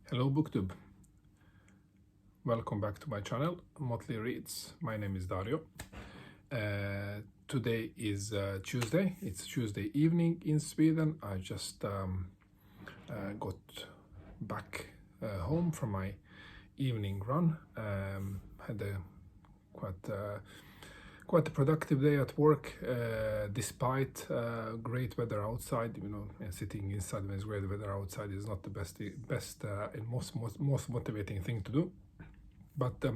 Hello BookTube, welcome back to my channel Motley Reads. My name is Dario. Today is Tuesday. It's Tuesday evening in Sweden. I just got back home from my evening run. Had a quite a productive day at work, despite great weather outside. And sitting inside when it's great weather outside is not the best and most motivating thing to do. But it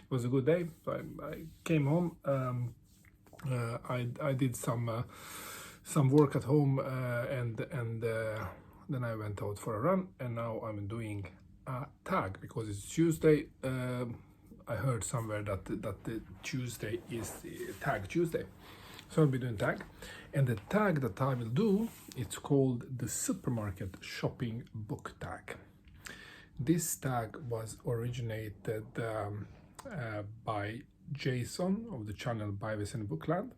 was a good day. So I came home. I did some work at home, and then I went out for a run. And now I'm doing a tag because it's Tuesday. I heard somewhere that the Tuesday is the Tag Tuesday. So I'll be doing tag. And the tag that I will do, it's called the Supermarket Shopping Book Tag. This tag was originated by Jason of the channel Bibles in Bookland.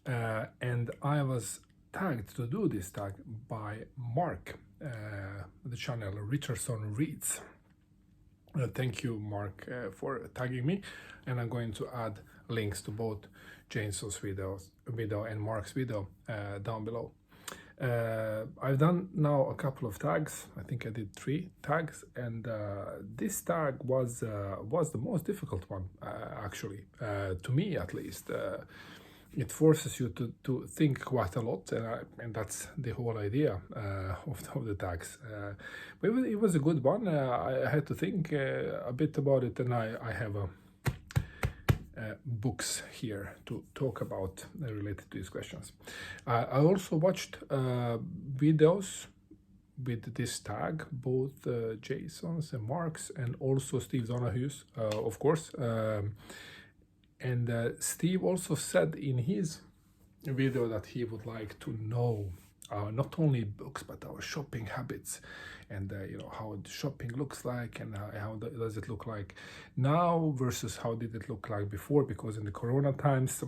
And I was tagged to do this tag by Mark, the channel Richardson Reads. Thank you, Mark, for tagging me, and I'm going to add links to both Jason's video and Mark's video down below. I've done now a couple of tags. I think I did 3 tags, and this tag was the most difficult one, actually, to me at least. It forces you to think quite a lot, and that's the whole idea of the tags. But it was a good one. I had to think a bit about it, and I have books here to talk about related to these questions. I also watched videos with this tag, both Jason's and Mark's, and also Steve Donahue's, of course. And Steve also said in his video that he would like to know not only books but our shopping habits, and how the shopping looks like, and how does it look like now versus how did it look like before, because in the corona times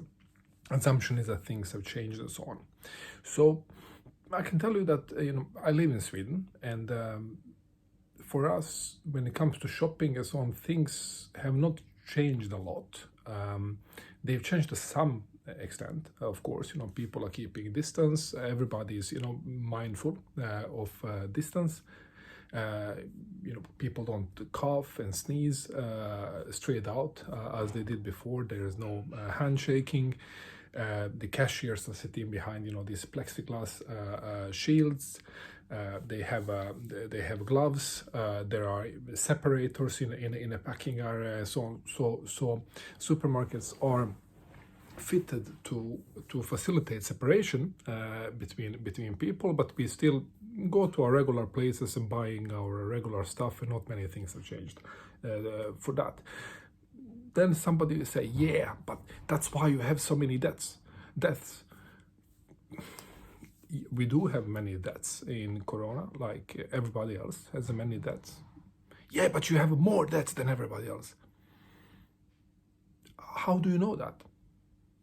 assumption is that things have changed and so on. So I can tell you that I live in Sweden, and for us, when it comes to shopping and so on, things have not changed a lot. They've changed to some extent, of course. People are keeping distance. Everybody is mindful of distance. People don't cough and sneeze straight out as they did before. There is no handshaking. The cashiers are sitting behind these plexiglass shields. They have gloves. There are separators in a packing area. So supermarkets are fitted to facilitate separation between people, but we still go to our regular places and buying our regular stuff, and not many things have changed for that. Then somebody will say, yeah, but that's why you have so many deaths. We do have many deaths in corona, like everybody else has many deaths. Yeah, but you have more deaths than everybody else. How do you know that?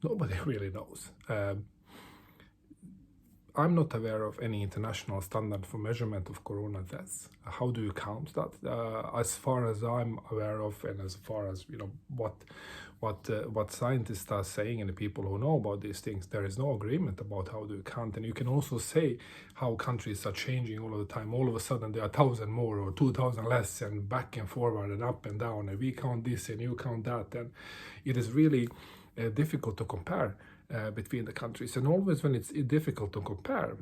Nobody really knows. I'm not aware of any international standard for measurement of corona deaths. How do you count that? As far as I'm aware of, and as far as what scientists are saying and the people who know about these things, there is no agreement about how do you count. And you can also say how countries are changing all of the time. All of a sudden there are 1,000 more or 2,000 less, and back and forward and up and down, and we count this and you count that, and it is really difficult to compare between the countries. And always when it's difficult to compare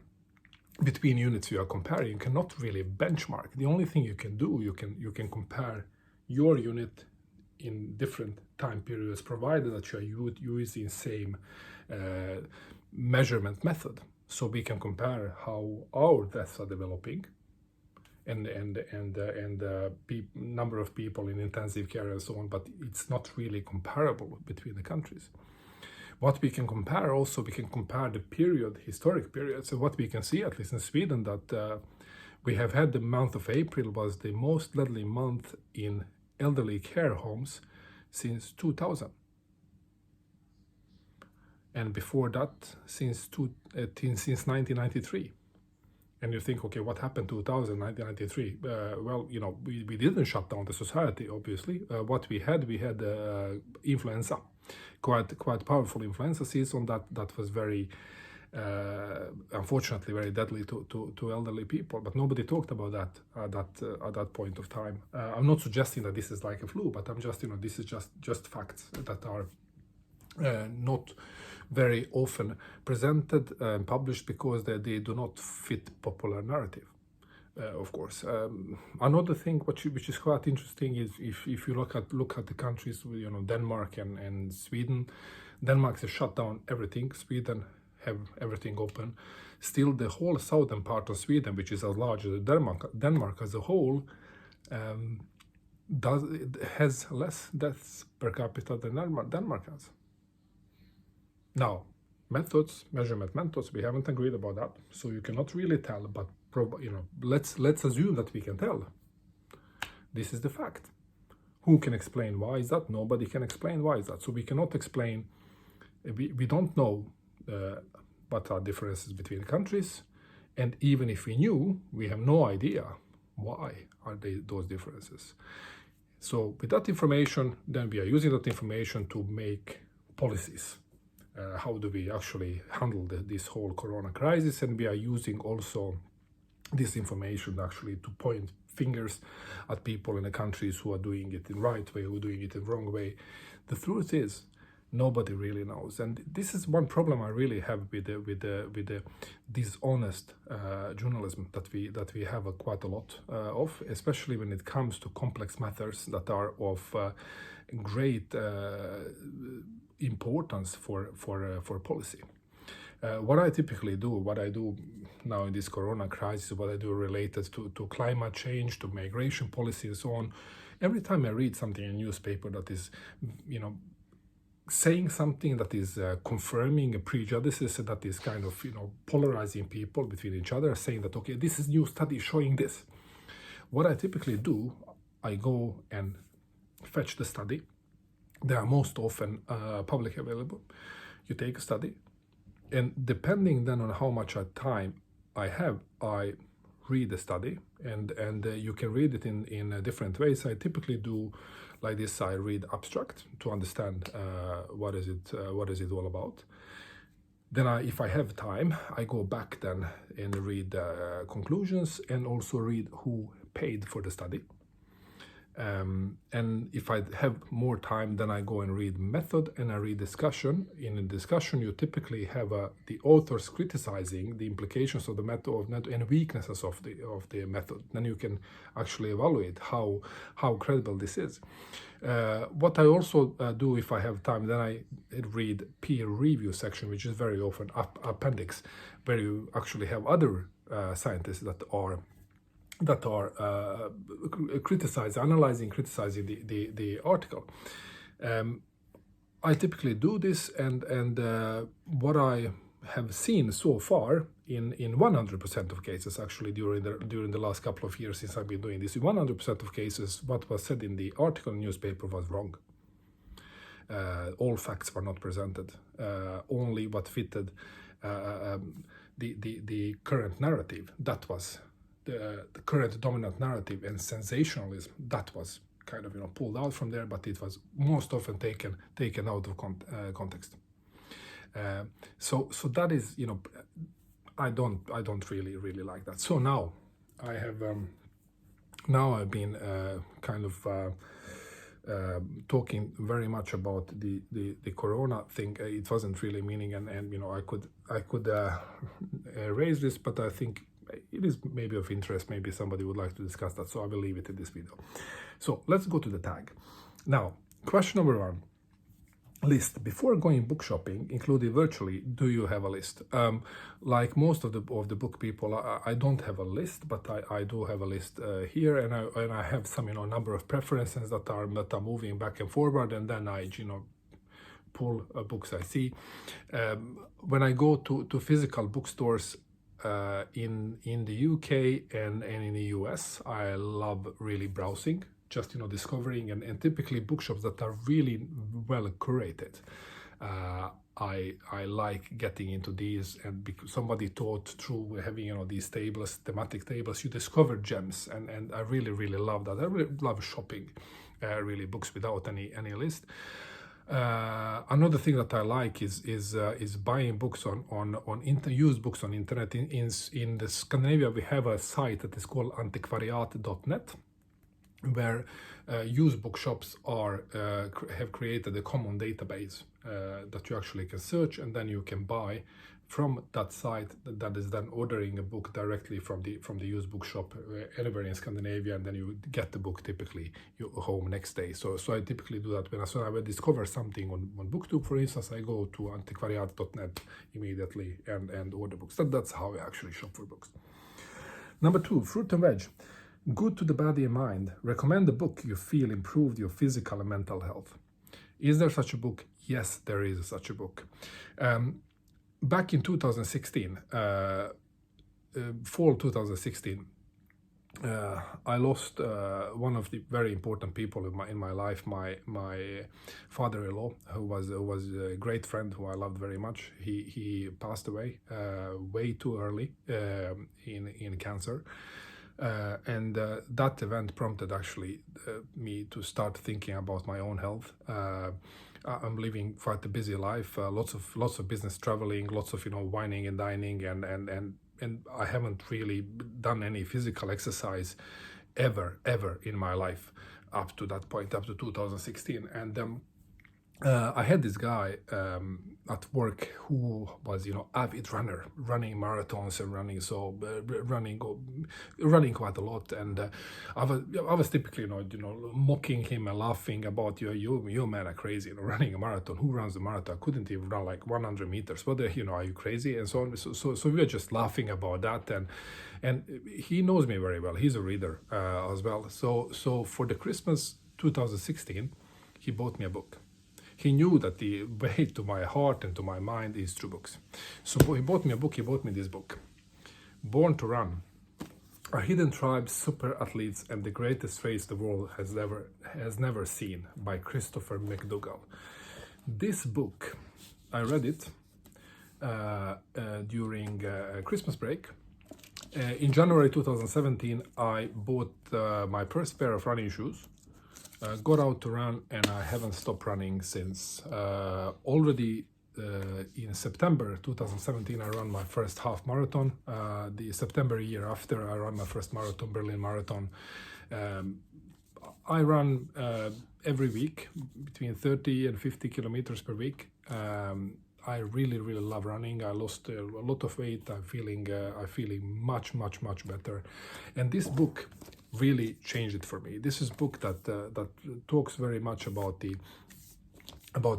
between units you are comparing, you cannot really benchmark. The only thing you can do, you can compare your unit in different time periods, provided that you are using same measurement method. So we can compare how our deaths are developing, and number of people in intensive care and so on, but it's not really comparable between the countries. What we can compare also, we can compare the historic period. So what we can see, at least in Sweden, that we have had the month of April was the most deadly month in elderly care homes since 2000. And before that, since 1993. And you think, okay, what happened 2000, 1993? Well, we didn't shut down the society, obviously. What we had influenza, quite powerful influenza season that was very, unfortunately, very deadly to elderly people. But nobody talked about that at that point of time. I'm not suggesting that this is like a flu, but I'm just, this is just facts that are not very often presented and published because they do not fit popular narrative. Of course, another thing which is quite interesting is if you look at the countries, Denmark and Sweden. Denmark has shut down everything. Sweden have everything open. Still, the whole southern part of Sweden, which is as large as Denmark as a whole, has less deaths per capita than Denmark has. Now, measurement methods, we haven't agreed about that, so you cannot really tell, but let's assume that we can tell. This is the fact. Who can explain why is that? Nobody can explain why is that. So we cannot explain, we don't know what are differences between countries, and even if we knew, we have no idea why are those differences. So with that information, then we are using that information to make policies. How do we actually handle this whole corona crisis? And we are using also this information actually to point fingers at people in the countries who are doing it in the right way, who are doing it in the wrong way. The truth is, nobody really knows, and this is one problem I really have with the dishonest journalism that we have quite a lot of, especially when it comes to complex matters that are of great importance for policy. What I typically do, what I do now in this corona crisis, what I do related to climate change, to migration policy and so on, every time I read something in a newspaper that is, saying something that is confirming a prejudices, that is kind of, polarizing people between each other, saying that, okay, this is new study showing this. What I typically do, I go and fetch the study. They are most often publicly available. You take a study, and depending then on how much time I have, I read the study, and you can read it in different ways. I typically do like this. I read abstract to understand what is it all about. Then if I have time, I go back then and read conclusions, and also read who paid for the study. And if I have more time, then I go and read method, and I read discussion. In a discussion, you typically have the authors criticizing the implications of the method and weaknesses of the method. Then you can actually evaluate how credible this is. What I also do if I have time, then I read peer review section, which is very often appendix, where you actually have other scientists that are analyzing, criticizing the article. I typically do this, and what I have seen so far in 100% of cases, actually during the last couple of years since I've been doing this, in 100% of cases, what was said in the article in the newspaper was wrong. All facts were not presented. Only what fitted the current narrative, that was the current dominant narrative, and sensationalism, that was kind of pulled out from there, but it was most often taken out of context. So that is, I don't really like that. So now I have I've been kind of talking very much about the corona thing. It wasn't really meaning, and I could raise this, but I think it is maybe of interest. Maybe somebody would like to discuss that, so I will leave it in this video. So let's go to the tag. Now, question number 1. List. Before going book shopping, including virtually, do you have a list? Like most of the book people, I don't have a list, but I do have a list here, and I have some number of preferences that are moving back and forward, and then I pull books I see. When I go to physical bookstores in the UK and in the US, I love really browsing, just discovering, and typically bookshops that are really well curated. I like getting into these, and because somebody taught through having these tables, thematic tables, you discover gems, and I really love that. I really love shopping, really books without any list. Another thing that I like is buying books used books on internet. In the Scandinavia, we have a site that is called antikvariat.net, where used bookshops have created a common database that you actually can search, and then you can buy from that site that is then ordering a book directly from the used bookshop anywhere in Scandinavia, and then you get the book typically home next day. So I typically do that when I discover something on BookTube, for instance. I go to antikvariat.net immediately and order books. That's how I actually shop for books. Number 2, fruit and veg. Good to the body and mind. Recommend a book you feel improved your physical and mental health. Is there such a book? Yes, there is such a book. Back in 2016, fall 2016, I lost one of the very important people in my life, my father-in-law, who was a great friend who I loved very much. He passed away way too early in cancer. And that event prompted actually me to start thinking about my own health. I'm living quite a busy life, lots of business traveling, lots of wining and dining, and I haven't really done any physical exercise ever in my life up to that point, up to 2016. And I had this guy at work who was, avid runner, running marathons and running quite a lot. And I was typically, mocking him and laughing about you man are crazy, running a marathon. Who runs a marathon? I couldn't even run like 100 meters. But are you crazy? And so on. So we were just laughing about that. And he knows me very well. He's a reader as well. So for the Christmas 2016, he bought me a book. He knew that the way to my heart and to my mind is through books. So he bought me a book. He bought me this book, Born to Run: A Hidden Tribe, Super Athletes, and the Greatest Race the World has never seen, by Christopher McDougall. This book, I read it during Christmas break. In January 2017, I bought my first pair of running shoes. Got out to run, and I haven't stopped running since. Already in September 2017, I ran my first half marathon. The September year after, I ran my first marathon, Berlin Marathon. I run every week between 30 and 50 kilometers per week. I really love running. I lost a lot of weight. I'm feeling much better. And this book really changed it for me. This is a book that talks very much about the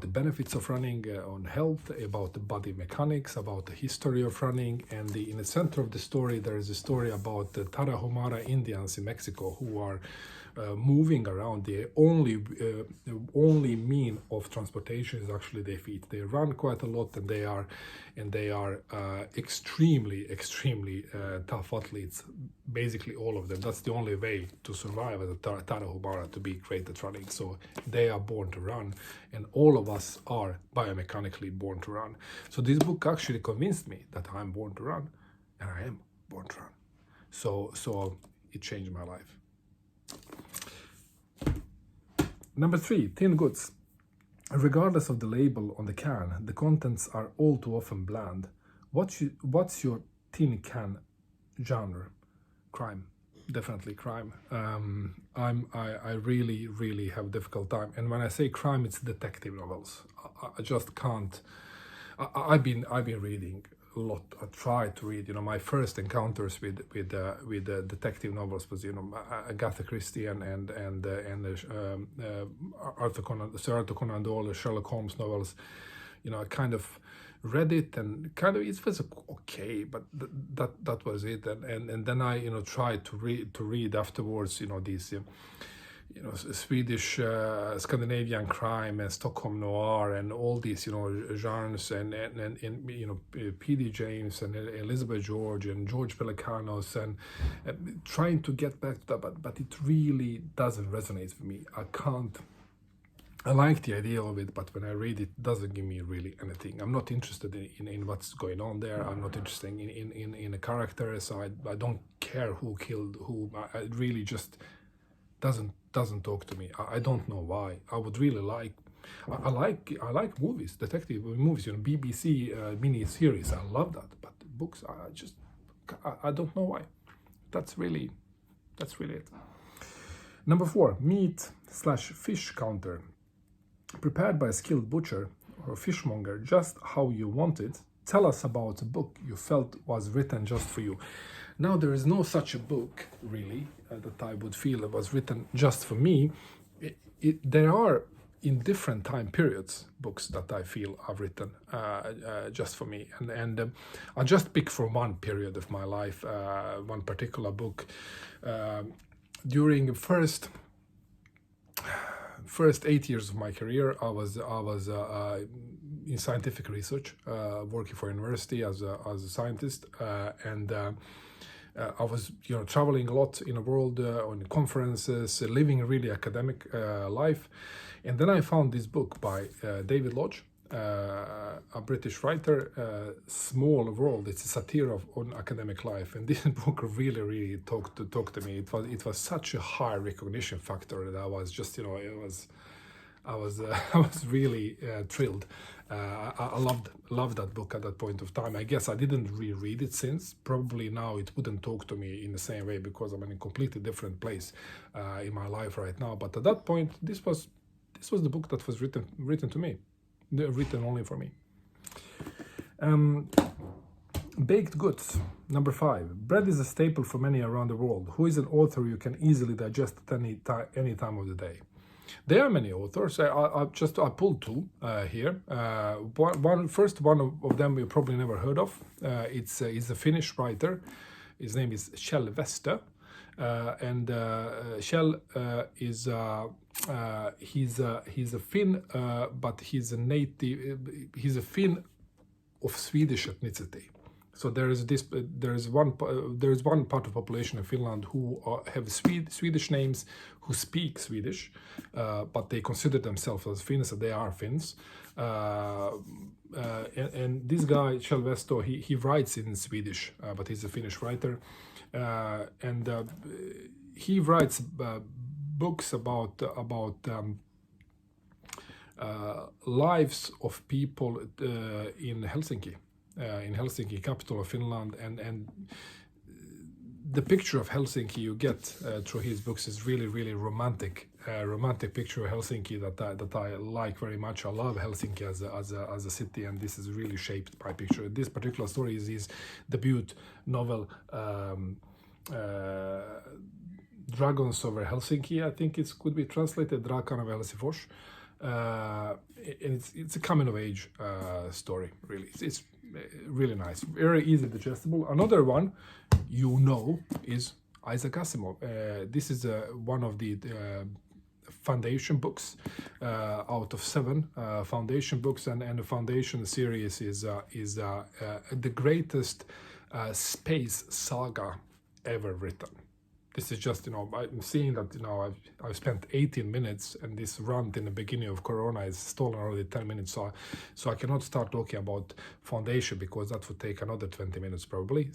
benefits of running on health, about the body mechanics, about the history of running, and in the center of the story there is a story about the Tarahumara Indians in Mexico who are moving around. The only mean of transportation is actually their feet. They run quite a lot, and they are extremely tough athletes. Basically, all of them. That's the only way to survive as a Tarahumara, to be great at running. So they are born to run, and all of us are biomechanically born to run. So this book actually convinced me that I'm born to run, and I am born to run. So it changed my life. Number 3, tin goods. Regardless of the label on the can, the contents are all too often bland. What's your tin can genre? Crime. Definitely crime. I really have a difficult time. And when I say crime, it's detective novels. I just can't. I've been reading a lot. I try to read. My first encounters with detective novels was Agatha Christie and Sir Arthur Conan Doyle, Sherlock Holmes novels. I kind of read it and it was okay, but that was it. And then I tried to read afterwards. These Swedish Scandinavian crime and Stockholm noir and all these genres and P.D. James and Elizabeth George and George Pelecanos and trying to get back to that, but it really doesn't resonate with me. I can't I like the idea of it, but when I read it, doesn't give me really anything. I'm not interested in what's going on there. I'm not interested in the characters. I don't care who killed who. I really just doesn't talk to me. I don't know why. I would really like. I like movies, detective movies, BBC mini series. I love that. But books, I don't know why. That's really it. Number 4, meat/fish counter. Prepared by a skilled butcher or fishmonger just how you want it. Tell us about a book you felt was written just for you. Now, there is no such a book, really, that I would feel it was written just for me. There are, in different time periods, books that I feel are written just for me. And I'll just pick from one period of my life, one particular book. During the first 8 years of my career, I was in scientific research, working for university as a scientist, and I was traveling a lot in the world on conferences, living a really academic life, and then I found this book by David Lodge, a British writer, Small World. It's a satire on academic life, and this book really talked to me. It was such a high recognition factor that I was just I was really thrilled. I loved that book at that point of time. I guess I didn't reread it since. Probably now it wouldn't talk to me in the same way because I'm in a completely different place in my life right now. But at that point, this was the book that was written to me. Written only for me. Baked goods. Number 5. Bread is a staple for many around the world. Who is an author you can easily digest at any time of the day? There are many authors. I pulled 2 here. One of them you probably never heard of. It's a Finnish writer. His name is Kjell Wester. And Kjell is he's a Finn, but he's a native. He's a Finn of Swedish ethnicity. So there is one part of the population of Finland who have Swedish names, who speak Swedish, but they consider themselves as Finns, so they are Finns. And this guy Kjell Wester, he writes in Swedish, but he's a Finnish writer. And he writes books about lives of people in Helsinki, capital of Finland, and the picture of Helsinki you get through his books is really romantic picture of Helsinki that I like very much. I love Helsinki as a city, and this is really shaped my picture. This particular story is his debut novel, Dragons over Helsinki. I think it could be translated Drakan of Helsingfors. And it's a coming of age story. Really, it's really nice, very easy digestible. Another one, is Isaac Asimov. This is one of the foundation books out of 7 foundation books, and the foundation series is the greatest space saga ever written. This is just, I'm seeing that, I've spent 18 minutes, and this rant in the beginning of Corona is stolen already 10 minutes. So I cannot start talking about foundation because that would take another 20 minutes probably.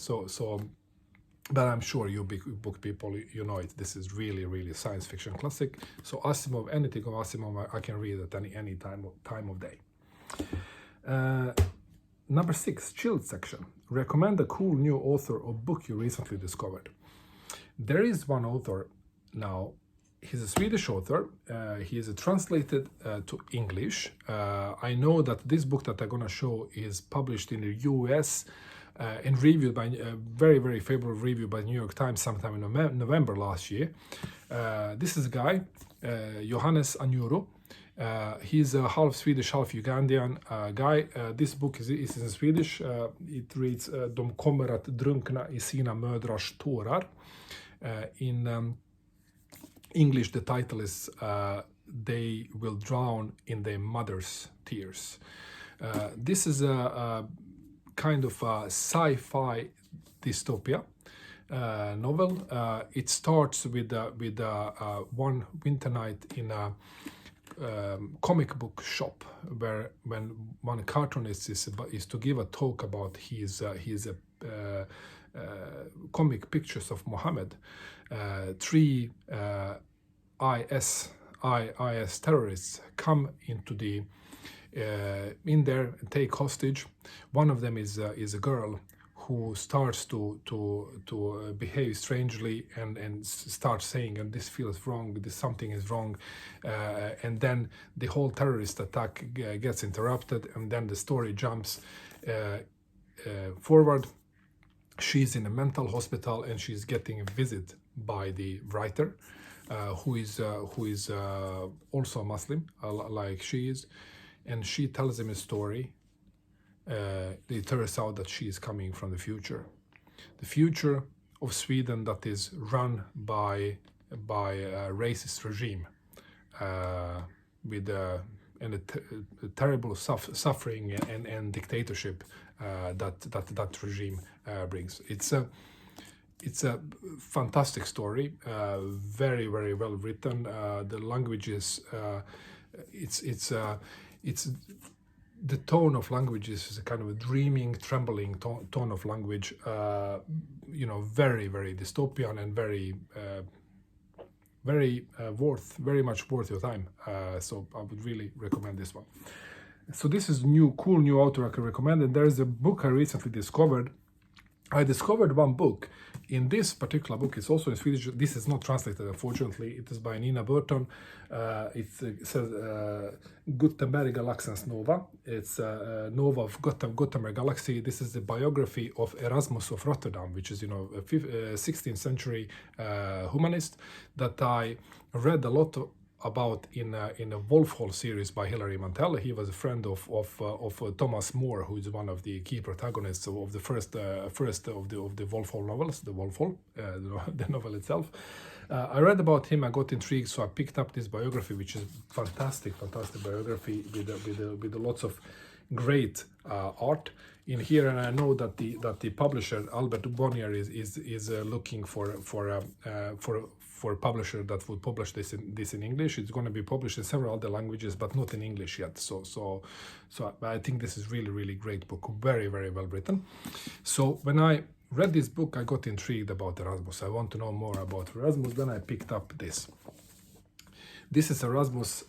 But I'm sure you big book people, it. This is really science fiction classic. So Asimov, anything of Asimov, I can read at any time of day. Number 6, chilled section. Recommend a cool new author or book you recently discovered. There is one author now. He's a Swedish author. He is translated to English. I know that this book that I'm going to show is published in the US and reviewed by very favorable review by New York Times sometime in November last year. This is a guy, Johannes Anjuro. He's a half Swedish, half Ugandan guy. This book is in Swedish. It reads De kommer att drunkna i sina mödrars tårar. In English, the title is They Will Drown in Their Mother's Tears. This is a kind of a sci-fi dystopia novel. It starts with one winter night in a comic book shop where when one cartoonist is to give a talk about his comic pictures of Muhammad. Three IS terrorists come into the in there and take hostage. One of them is a girl who starts to behave strangely and starts saying, and this feels wrong, this something is wrong, and then the whole terrorist attack gets interrupted, and then the story jumps forward. She's in a mental hospital and she's getting a visit by the writer, who is also a Muslim, like she is, and she tells him a story. It turns out that she is coming from the future of Sweden that is run by a racist regime, with a terrible suffering and dictatorship that regime brings. It's a fantastic story, very well written. The language is it's the tone of language is a kind of a dreaming, trembling tone of language. Very dystopian and very very much worth your time. So I would really recommend this one. So this is cool new author I can recommend. And there's a book I recently discovered. I discovered one book. In this particular book, it's also in Swedish. This is not translated, unfortunately. It is by Nina Burton. It says Gutenberg Galaxens Nova. It's Nova of Gutenberg Galaxy. This is the biography of Erasmus of Rotterdam, which is a 16th century humanist that I read a lot about in a Wolf Hall series by Hilary Mantel. He was a friend of Thomas More, who is one of the key protagonists of the first of the Wolf Hall novels, the Wolf Hall, the novel itself. I read about him, I got intrigued, so I picked up this biography, which is fantastic biography with lots of great art in here. And I know that the publisher Albert Bonnier is looking for a publisher that would publish this in English. It's going to be published in several other languages, but not in English yet. So I think this is really great book, very well written. So when I read this book, I got intrigued about Erasmus. I want to know more about Erasmus. Then I picked up this. This is Erasmus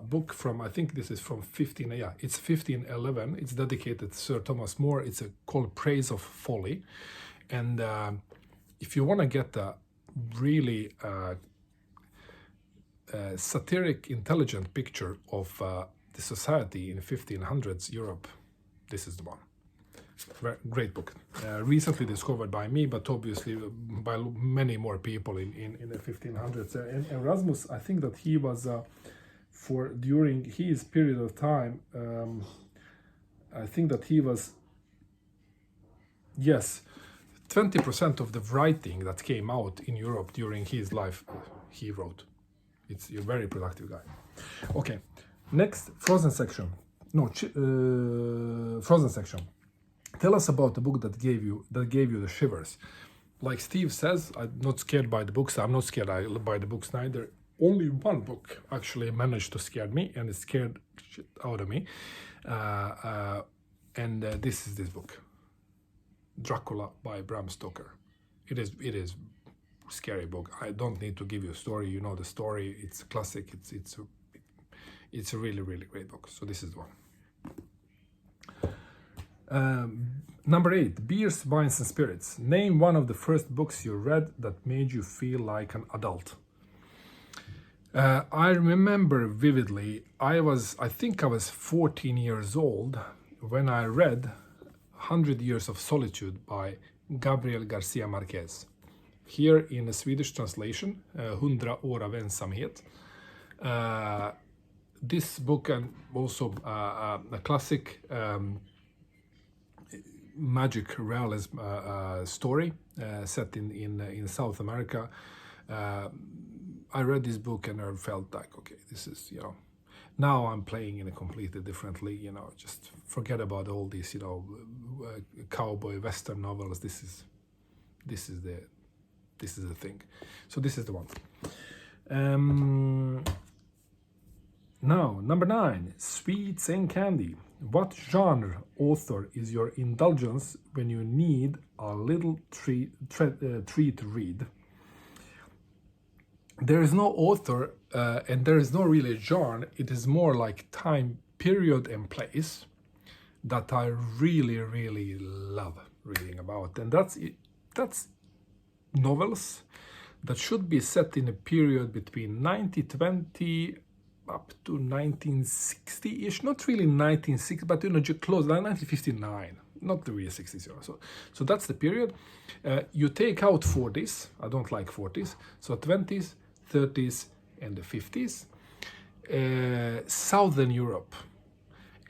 book from, I think this is from 1511. It's dedicated to Sir Thomas More. It's called Praise of Folly. And if you want to get a really satiric, intelligent picture of the society in 1500s Europe, this is the one. Great book. Recently discovered by me, but obviously by many more people in the 1500s. And Erasmus, I think that he was during his period of time, I think that he was, 20% of the writing that came out in Europe during his life, he wrote. It's a very productive guy. Okay, next, Frozen section. Frozen section. Tell us about the book that gave you the shivers. Like Steve says, I'm not scared by the books. I'm not scared by the books neither. Only one book actually managed to scare me, and it scared shit out of me. This is this book, Dracula by Bram Stoker. It is a scary book. I don't need to give you a story. You know the story. It's a classic. It's a really great book. So this is the one. Number 8, Beers, Wines and Spirits. Name one of the first books you read that made you feel like an adult. I remember vividly, I think I was 14 years old when I read 100 Years of Solitude by Gabriel Garcia Marquez. Here in a Swedish translation, 100 år av ensamhet. This book, and also a classic magic realism story set in South America. I read this book and I felt like, okay, this is, now I'm playing in a completely differently, just forget about all these, cowboy western novels. This is the thing. So this is the one. Now, number 9, sweets and candy. What genre author is your indulgence when you need a little treat to read? There is no author and there is no really genre. It is more like time, period, and place that I really, really love reading about. And that's novels that should be set in a period between 1920 up to 1960-ish, not really 1960, but close, like 1959, not the real 60s. So that's the period. You take out 40s, I don't like 40s, so 20s, 30s, and the 50s, Southern Europe,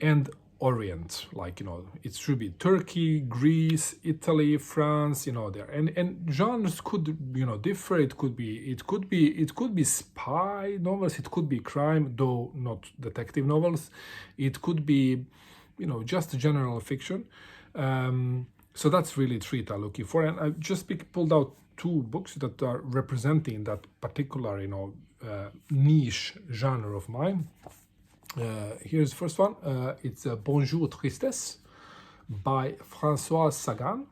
and Orient, like it should be Turkey, Greece, Italy, France, there, and genres could differ. It could be spy novels, it could be crime, though not detective novels. It could be just general fiction. So that's really treat I'm looking for, and I just pulled out 2 books that are representing that particular niche genre of mine. Here's the first one. It's Bonjour Tristesse by François Sagan,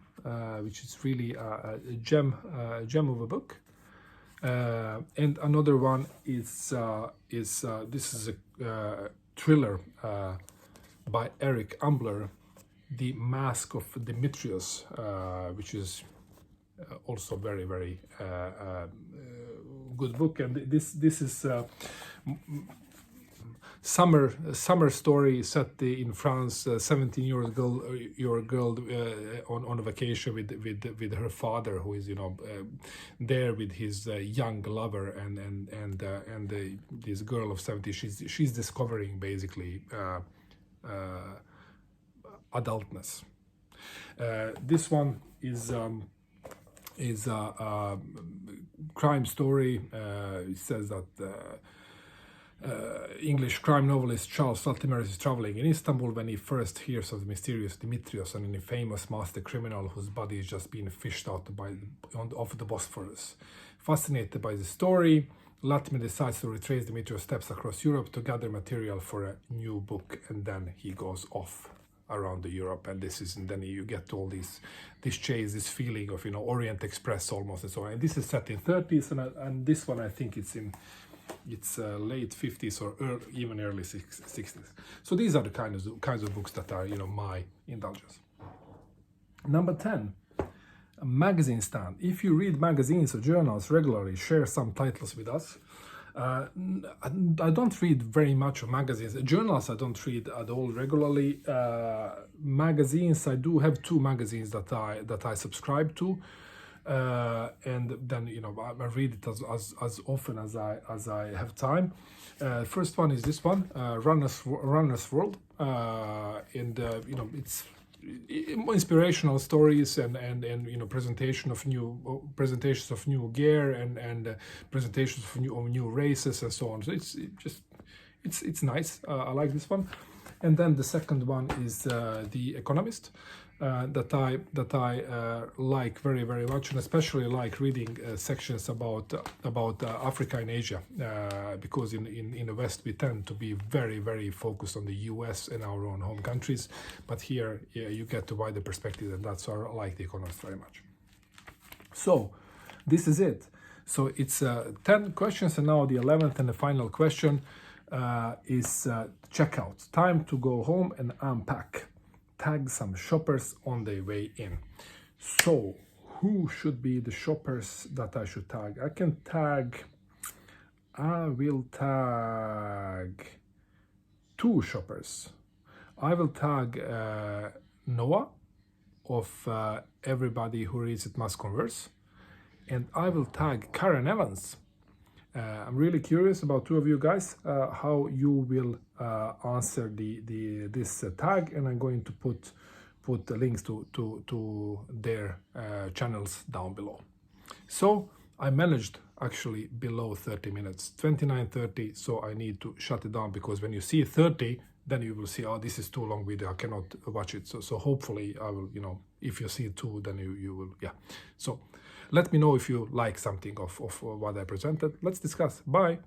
which is really a gem of a book. And another one is this is a thriller by Eric Ambler, The Mask of Demetrius, which is also very, very good book. And this is summer story set in France. 17-year-old girl on a vacation with her father, who is there with his young lover, and this girl of 70. She's discovering basically adultness. This one is a crime story. It says that English crime novelist Charles Latimer is traveling in Istanbul when he first hears of the mysterious Dimitrios, an infamous master criminal whose body is just being fished out off the Bosphorus. Fascinated by the story, Latimer decides to retrace Dimitrios' steps across Europe to gather material for a new book, and then he goes off around Europe, and then you get all this chase, this feeling of Orient Express almost, and so on. And this is set in 30s, and this one I think it's late 50s or even early 60s. So these are the kinds of books that are my indulgence. Number 10, a magazine stand. If you read magazines or journals regularly, share some titles with us. I don't read very much of magazines. Journals I don't read at all regularly. Magazines, I do have 2 magazines that I subscribe to. And then I read it as often as I have time. First one is this one, Runner's World, and it's inspirational stories and presentations of new gear and presentations of new races and so on. So it's nice. I like this one. And then the second one is The Economist, that I like very, very much, and especially like reading sections about Africa and Asia, because in the West we tend to be very, very focused on the US and our own home countries, but here you get a wider perspective, and that's why I like The Economist very much. So this is it. So it's 10 questions, and now the 11th and the final question is checkout. Time to go home and unpack. Tag some shoppers on their way in. So who should be the shoppers that I should tag? I will tag 2 shoppers. I will tag Noah of Everybody Who Reads It Must Converse, and I will tag Karen Evans. I'm really curious about 2 of you guys, how you will answer this tag, and I'm going to put the links to their channels down below. So I managed actually below 30 minutes, 29:30. So I need to shut it down, because when you see 30, then you will see, oh, this is too long video, I cannot watch it. So hopefully I will, if you see 2, then you will, yeah. So let me know if you like something of what I presented. Let's discuss. Bye.